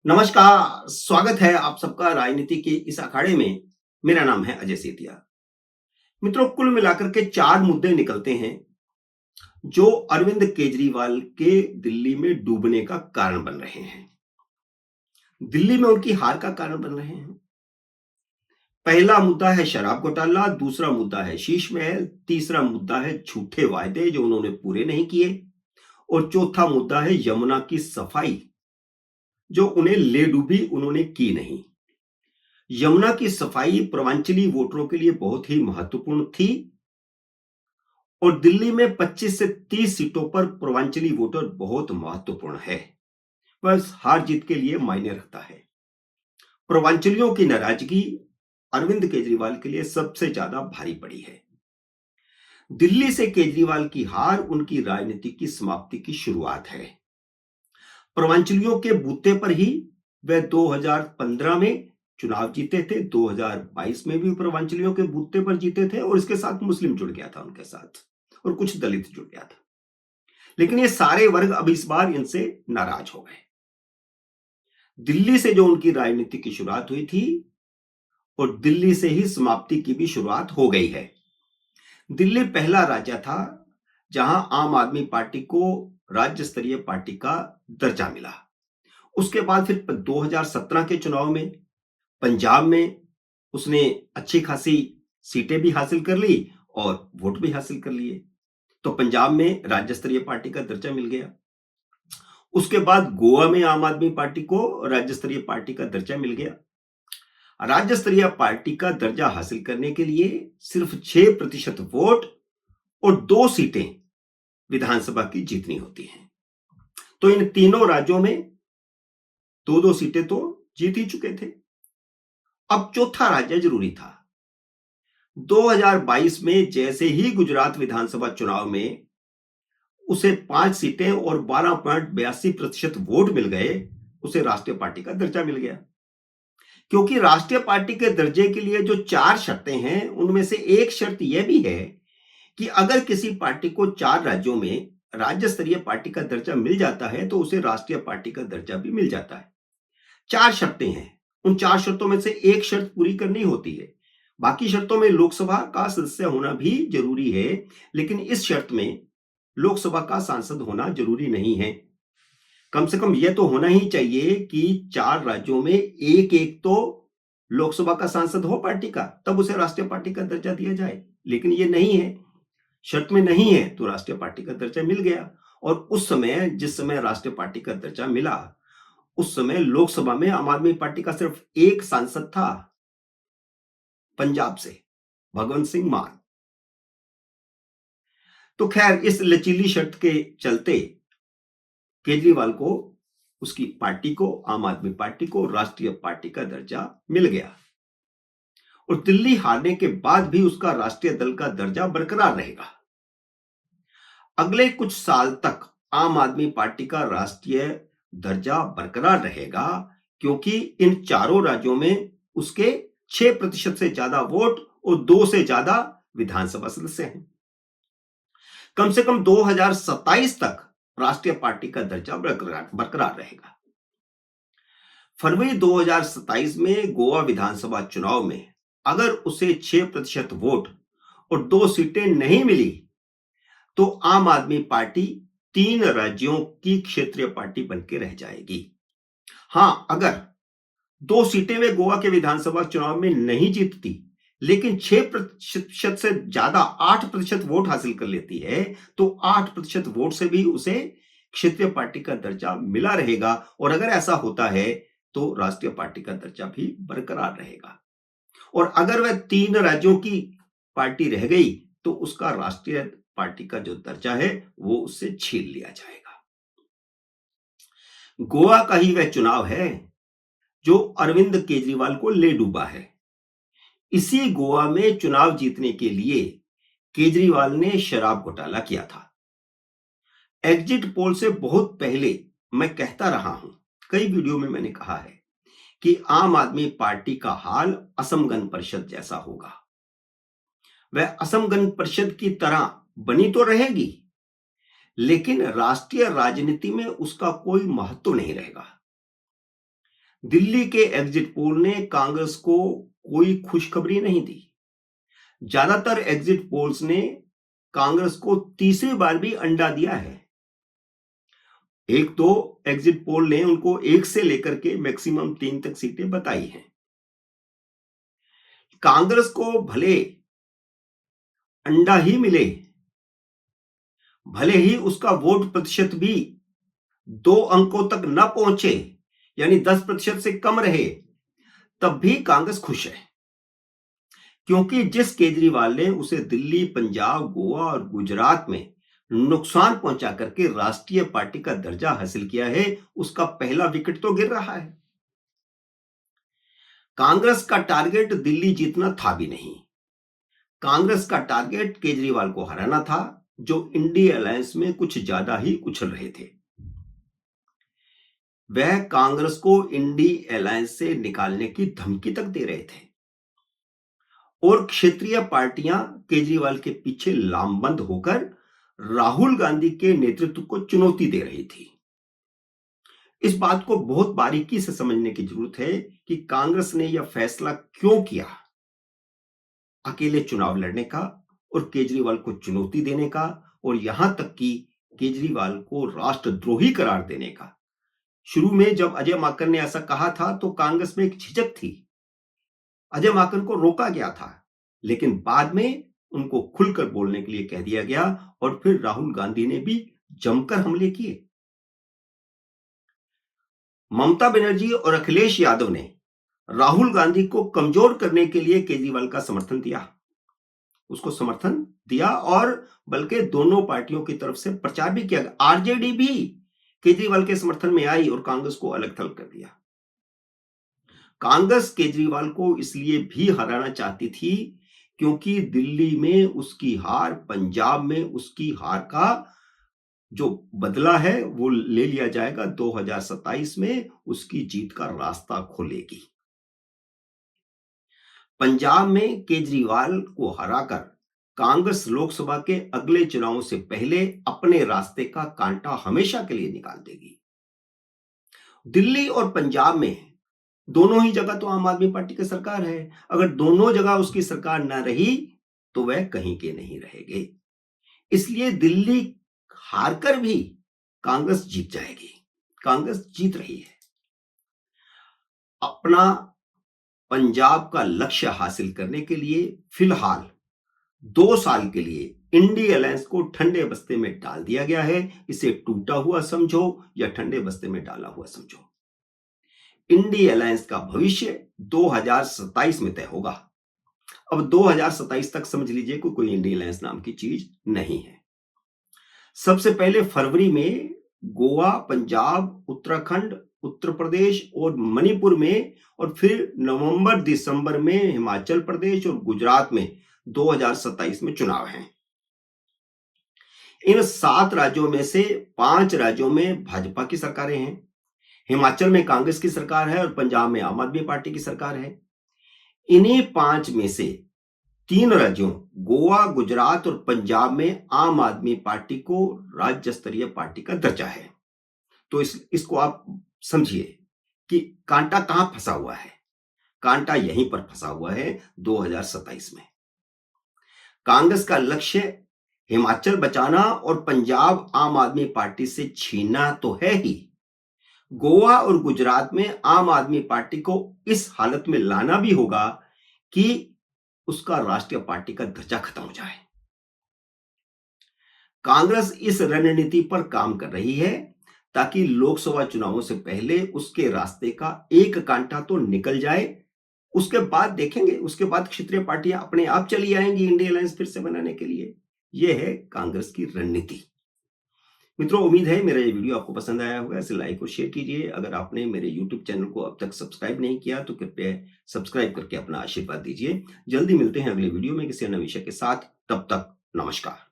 नमस्कार, स्वागत है आप सबका राजनीति के इस अखाड़े में। मेरा नाम है अजय सेठिया। मित्रों, कुल मिलाकर के 4 मुद्दे निकलते हैं जो अरविंद केजरीवाल के दिल्ली में डूबने का कारण बन रहे हैं। दिल्ली में उनकी हार का कारण बन रहे हैं। पहला मुद्दा है शराब घोटाला, दूसरा मुद्दा है शीश महल, तीसरा मुद्दा है झूठे वायदे जो उन्होंने पूरे नहीं किए और चौथा मुद्दा है यमुना की सफाई जो उन्हें ले डूबी, उन्होंने की नहीं। यमुना की सफाई पूर्वांचली वोटरों के लिए बहुत ही महत्वपूर्ण थी और दिल्ली में 25 से 30 सीटों पर पूर्वांचली वोटर बहुत महत्वपूर्ण है। बस हार जीत के लिए मायने रखता है। पूर्वांचलियों की नाराजगी अरविंद केजरीवाल के लिए सबसे ज्यादा भारी पड़ी है। दिल्ली से केजरीवाल की हार उनकी राजनीति की समाप्ति की शुरुआत है। पूर्वांचलियों के बूते पर ही वे 2015 में चुनाव जीते थे, 2022 में भी पूर्वांचलियों के बूते पर जीते थे और इसके साथ मुस्लिम जुड़ गया था उनके साथ और कुछ दलित जुड़ गया था। लेकिन ये सारे वर्ग अब इस बार इनसे नाराज हो गए। दिल्ली से जो उनकी राजनीति की शुरुआत हुई थी और दिल्ली से ही समाप्ति की भी शुरुआत हो गई है। दिल्ली पहला राज्य था जहां आम आदमी पार्टी को राज्य स्तरीय पार्टी का दर्जा मिला। उसके बाद फिर 2017 के चुनाव में पंजाब में उसने अच्छी खासी सीटें भी हासिल कर ली और वोट भी हासिल कर लिए, तो पंजाब में राज्य स्तरीय पार्टी का दर्जा मिल गया। उसके बाद गोवा में आम आदमी पार्टी को राज्य स्तरीय पार्टी का दर्जा मिल गया। राज्य स्तरीय पार्टी का दर्जा हासिल करने के लिए सिर्फ 6% वोट और 2 सीटें विधानसभा की जीतनी होती हैं। तो इन तीनों राज्यों में 2-2 सीटें तो जीत ही चुके थे। अब चौथा राज्य जरूरी था। 2022 में जैसे ही गुजरात विधानसभा चुनाव में उसे 5 सीटें और 12.82% वोट मिल गए, उसे राष्ट्रीय पार्टी का दर्जा मिल गया। क्योंकि राष्ट्रीय पार्टी के दर्जे के लिए जो 4 शर्तें हैं, उनमें से एक शर्त यह भी है कि अगर किसी पार्टी को 4 राज्यों में राज्य स्तरीय पार्टी का दर्जा मिल जाता है तो उसे राष्ट्रीय पार्टी का दर्जा भी मिल जाता है। 4 शर्तें हैं। उन 4 शर्तों में से एक शर्त पूरी करनी होती है। बाकी शर्तों में लोकसभा का सदस्य होना भी जरूरी है, लेकिन इस शर्त में लोकसभा का सांसद होना जरूरी नहीं है। कम से कम यह तो होना ही चाहिए कि 4 राज्यों में एक एक तो लोकसभा का सांसद हो पार्टी का, तब उसे राष्ट्रीय पार्टी का दर्जा दिया जाए। लेकिन यह नहीं है, शर्त में नहीं है, तो राष्ट्रीय पार्टी का दर्जा मिल गया। और उस समय, जिस समय राष्ट्रीय पार्टी का दर्जा मिला, उस समय लोकसभा में आम आदमी पार्टी का सिर्फ एक सांसद था, पंजाब से भगवंत सिंह मान। तो खैर, इस लचीली शर्त के चलते केजरीवाल को, उसकी पार्टी को, आम आदमी पार्टी को राष्ट्रीय पार्टी का दर्जा मिल गया और दिल्ली हारने के बाद भी उसका राष्ट्रीय दल का दर्जा बरकरार रहेगा। अगले कुछ साल तक आम आदमी पार्टी का राष्ट्रीय दर्जा बरकरार रहेगा, क्योंकि इन चारों राज्यों में उसके 6% से ज्यादा वोट और 2 से ज्यादा विधानसभा सदस्य हैं। कम से कम 2027 तक राष्ट्रीय पार्टी का दर्जा बरकरार रहेगा। फरवरी 2027 में गोवा विधानसभा चुनाव में अगर उसे 6% वोट और 2 सीटें नहीं मिली तो आम आदमी पार्टी 3 राज्यों की क्षेत्रीय पार्टी बनकर रह जाएगी। हां, अगर 2 सीटें वे गोवा के विधानसभा चुनाव में नहीं जीतती, लेकिन 6% से ज्यादा 8% वोट हासिल कर लेती है, तो 8% वोट से भी उसे क्षेत्रीय पार्टी का दर्जा मिला रहेगा। और अगर ऐसा होता है तो राष्ट्रीय पार्टी का दर्जा भी बरकरार रहेगा। और अगर वह 3 राज्यों की पार्टी रह गई तो उसका राष्ट्रीय पार्टी का जो दर्जा है वो उससे छीन लिया जाएगा। गोवा का ही वह चुनाव है जो अरविंद केजरीवाल को ले डूबा है। इसी गोवा में चुनाव जीतने के लिए केजरीवाल ने शराब घोटाला किया था। एग्जिट पोल से बहुत पहले मैं कहता रहा हूं, कई वीडियो में मैंने कहा है कि आम आदमी पार्टी का हाल असम गण परिषद जैसा होगा। वह असम गण परिषद की तरह बनी तो रहेगी, लेकिन राष्ट्रीय राजनीति में उसका कोई महत्व नहीं रहेगा। दिल्ली के एग्जिट पोल ने कांग्रेस को कोई खुशखबरी नहीं दी। ज्यादातर एग्जिट पोल्स ने कांग्रेस को तीसरी बार भी अंडा दिया है। एक तो एग्जिट पोल ने उनको 1 से लेकर के मैक्सिमम 3 तक सीटें बताई हैं। कांग्रेस को भले अंडा ही मिले, भले ही उसका वोट प्रतिशत भी 2 अंकों तक न पहुंचे, यानी 10% से कम रहे, तब भी कांग्रेस खुश है। क्योंकि जिस केजरीवाल ने उसे दिल्ली, पंजाब, गोवा और गुजरात में नुकसान पहुंचा करके राष्ट्रीय पार्टी का दर्जा हासिल किया है, उसका पहला विकेट तो गिर रहा है। कांग्रेस का टारगेट दिल्ली जीतना था भी नहीं। कांग्रेस का टारगेट केजरीवाल को हराना था, जो इंडी अलायंस में कुछ ज्यादा ही उछल रहे थे। वह कांग्रेस को इंडी अलायंस से निकालने की धमकी तक दे रहे थे और क्षेत्रीय पार्टियां केजरीवाल के पीछे लामबंद होकर राहुल गांधी के नेतृत्व को चुनौती दे रही थी। इस बात को बहुत बारीकी से समझने की जरूरत है कि कांग्रेस ने यह फैसला क्यों किया, अकेले चुनाव लड़ने का और केजरीवाल को चुनौती देने का, और यहां तक कि केजरीवाल को राष्ट्रद्रोही करार देने का। शुरू में जब अजय माकन ने ऐसा कहा था तो कांग्रेस में एक झिझक थी, अजय माकन को रोका गया था, लेकिन बाद में उनको खुलकर बोलने के लिए कह दिया गया और फिर राहुल गांधी ने भी जमकर हमले किए। ममता बनर्जी और अखिलेश यादव ने राहुल गांधी को कमजोर करने के लिए केजरीवाल का समर्थन दिया, उसको समर्थन दिया और बल्कि दोनों पार्टियों की तरफ से प्रचार भी किया। आरजेडी भी केजरीवाल के समर्थन में आई और कांग्रेस को अलग थलग कर दिया। कांग्रेस केजरीवाल को इसलिए भी हराना चाहती थी क्योंकि दिल्ली में उसकी हार, पंजाब में उसकी हार का जो बदला है वो ले लिया जाएगा, 2027 में उसकी जीत का रास्ता खोलेगी। पंजाब में केजरीवाल को हराकर कांग्रेस लोकसभा के अगले चुनावों से पहले अपने रास्ते का कांटा हमेशा के लिए निकाल देगी। दिल्ली और पंजाब में दोनों ही जगह तो आम आदमी पार्टी की सरकार है। अगर दोनों जगह उसकी सरकार ना रही तो वह कहीं के नहीं रहेंगे। इसलिए दिल्ली हारकर भी कांग्रेस जीत जाएगी। कांग्रेस जीत रही है। अपना पंजाब का लक्ष्य हासिल करने के लिए फिलहाल 2 साल के लिए इंडी अलायंस को ठंडे बस्ते में डाल दिया गया है। इसे टूटा हुआ समझो या ठंडे बस्ते में डाला हुआ समझो। इंडी अलायंस का भविष्य 2027 में तय होगा। अब 2027 तक समझ लीजिए कि कोई इंडी अलायंस नाम की चीज नहीं है। सबसे पहले फरवरी में गोवा, पंजाब, उत्तराखंड, उत्तर प्रदेश और मणिपुर में, और फिर नवंबर दिसंबर में हिमाचल प्रदेश और गुजरात में 2027 में चुनाव हैं। इन 7 राज्यों में से 5 राज्यों में भाजपा की सरकारें हैं। हिमाचल में कांग्रेस की सरकार है और पंजाब में आम आदमी पार्टी की सरकार है। इन्हीं 5 में से 3 राज्यों गोवा, गुजरात और पंजाब में आम आदमी पार्टी को राज्य स्तरीय पार्टी का दर्जा है। तो इसको आप समझिए कि कांटा कहां फंसा हुआ है। कांटा यहीं पर फंसा हुआ है 2027 में। कांग्रेस का लक्ष्य हिमाचल बचाना और पंजाब आम आदमी पार्टी से छीनना तो है ही, गोवा और गुजरात में आम आदमी पार्टी को इस हालत में लाना भी होगा कि उसका राष्ट्रीय पार्टी का दर्जा खत्म हो जाए। कांग्रेस इस रणनीति पर काम कर रही है ताकि लोकसभा चुनावों से पहले उसके रास्ते का एक कांटा तो निकल जाए। उसके बाद देखेंगे, उसके बाद क्षेत्रीय पार्टियां अपने आप चली आएंगी इंडिया अलायंस फिर से बनाने के लिए। यह है कांग्रेस की रणनीति। मित्रों, उम्मीद है मेरा ये वीडियो आपको पसंद आया होगा। इसे लाइक और शेयर कीजिए। अगर आपने मेरे YouTube चैनल को अब तक सब्सक्राइब नहीं किया तो कृपया सब्सक्राइब करके अपना आशीर्वाद दीजिए। जल्दी मिलते हैं अगले वीडियो में किसी अन्य विषय के साथ। तब तक नमस्कार।